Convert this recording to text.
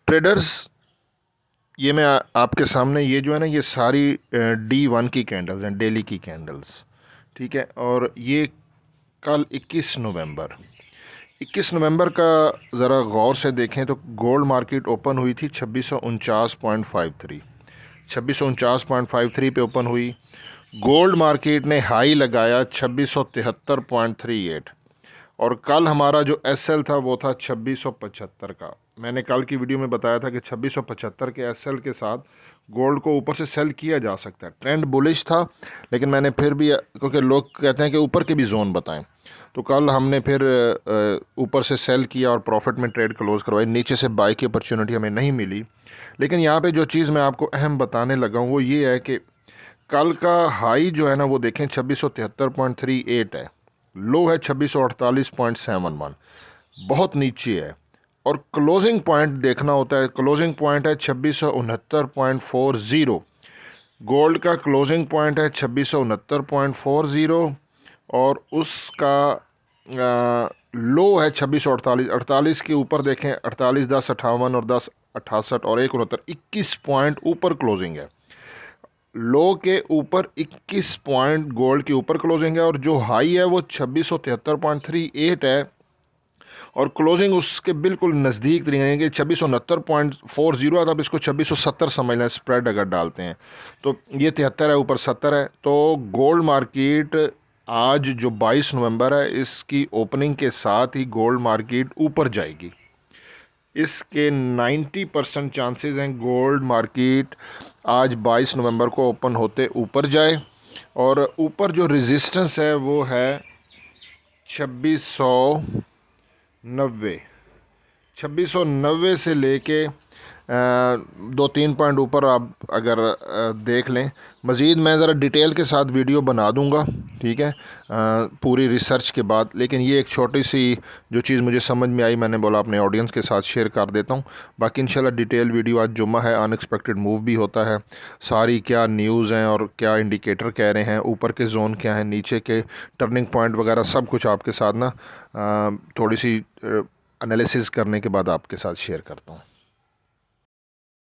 Traders, ये मैं आपके सामने ये जो है ना, ये सारी D1 की कैंडल्स हैं, डेली की कैंडल्स, ठीक है। और ये कल 21 नवंबर का ज़रा गौर से देखें तो गोल्ड मार्केट ओपन हुई थी 2649.53, 2649.53 पे ओपन हुई। गोल्ड मार्केट ने हाई लगाया 2673.38 और कल हमारा जो एसएल था वो था 2675 का। मैंने कल की वीडियो में बताया था कि 2675 के एसएल के साथ गोल्ड को ऊपर से सेल किया जा सकता है। ट्रेंड बुलिश था, लेकिन मैंने फिर भी, क्योंकि लोग कहते हैं कि ऊपर के भी जोन बताएं, तो कल हमने फिर ऊपर से सेल किया और प्रॉफिट में ट्रेड क्लोज करवाई। नीचे से बाई की अपॉर्चुनिटी हमें नहीं मिली। लेकिन यहाँ पे जो चीज़ मैं आपको अहम बताने लगा हूँ वो ये है कि कल का हाई जो है ना वो देखें 2673.38 है, लो है 2648.71, बहुत नीचे है। और क्लोजिंग पॉइंट देखना होता है, क्लोजिंग पॉइंट है 2669.40, गोल्ड का क्लोजिंग पॉइंट है 2669.40 और उसका लो है 2648। 48 के ऊपर देखें, 48 1058 और 1068 और 169, 21 पॉइंट ऊपर क्लोजिंग है। लो के ऊपर 21 पॉइंट गोल्ड के ऊपर क्लोजिंग है और जो हाई है वो 2673.38 है और क्लोजिंग उसके बिल्कुल नज़दीक रहेंगे। 2669.40 है, तब इसको 2670 समझ लें स्प्रेड अगर डालते हैं तो। ये 73 है, ऊपर 70 है। तो गोल्ड मार्केट आज जो 22 नवंबर है इसकी ओपनिंग के साथ ही गोल्ड मार्केट ऊपर जाएगी। इसके 90% चांसेस हैं गोल्ड मार्केट आज 22 नवंबर को ओपन होते ऊपर जाए। और ऊपर जो रेजिस्टेंस है वो है 2690, 2690 से लेके 2-3 पॉइंट ऊपर आप अगर देख लें। मज़ीद मैं ज़रा डिटेल के साथ वीडियो बना दूंगा, ठीक है, पूरी रिसर्च के बाद। लेकिन ये एक छोटी सी जो चीज़ मुझे समझ में आई, मैंने बोला अपने ऑडियंस के साथ शेयर कर देता हूँ। बाकी इंशाल्लाह डिटेल वीडियो, आज जुम्मा है, अनएक्सपेक्टेड मूव भी होता है, सारी क्या न्यूज़ हैं और क्या इंडिकेटर कह रहे हैं, ऊपर के जोन क्या हैं, नीचे के टर्निंग पॉइंट वगैरह सब कुछ आपके साथ ना थोड़ी सी एनालिसिस करने के बाद आपके साथ शेयर करता हूँ।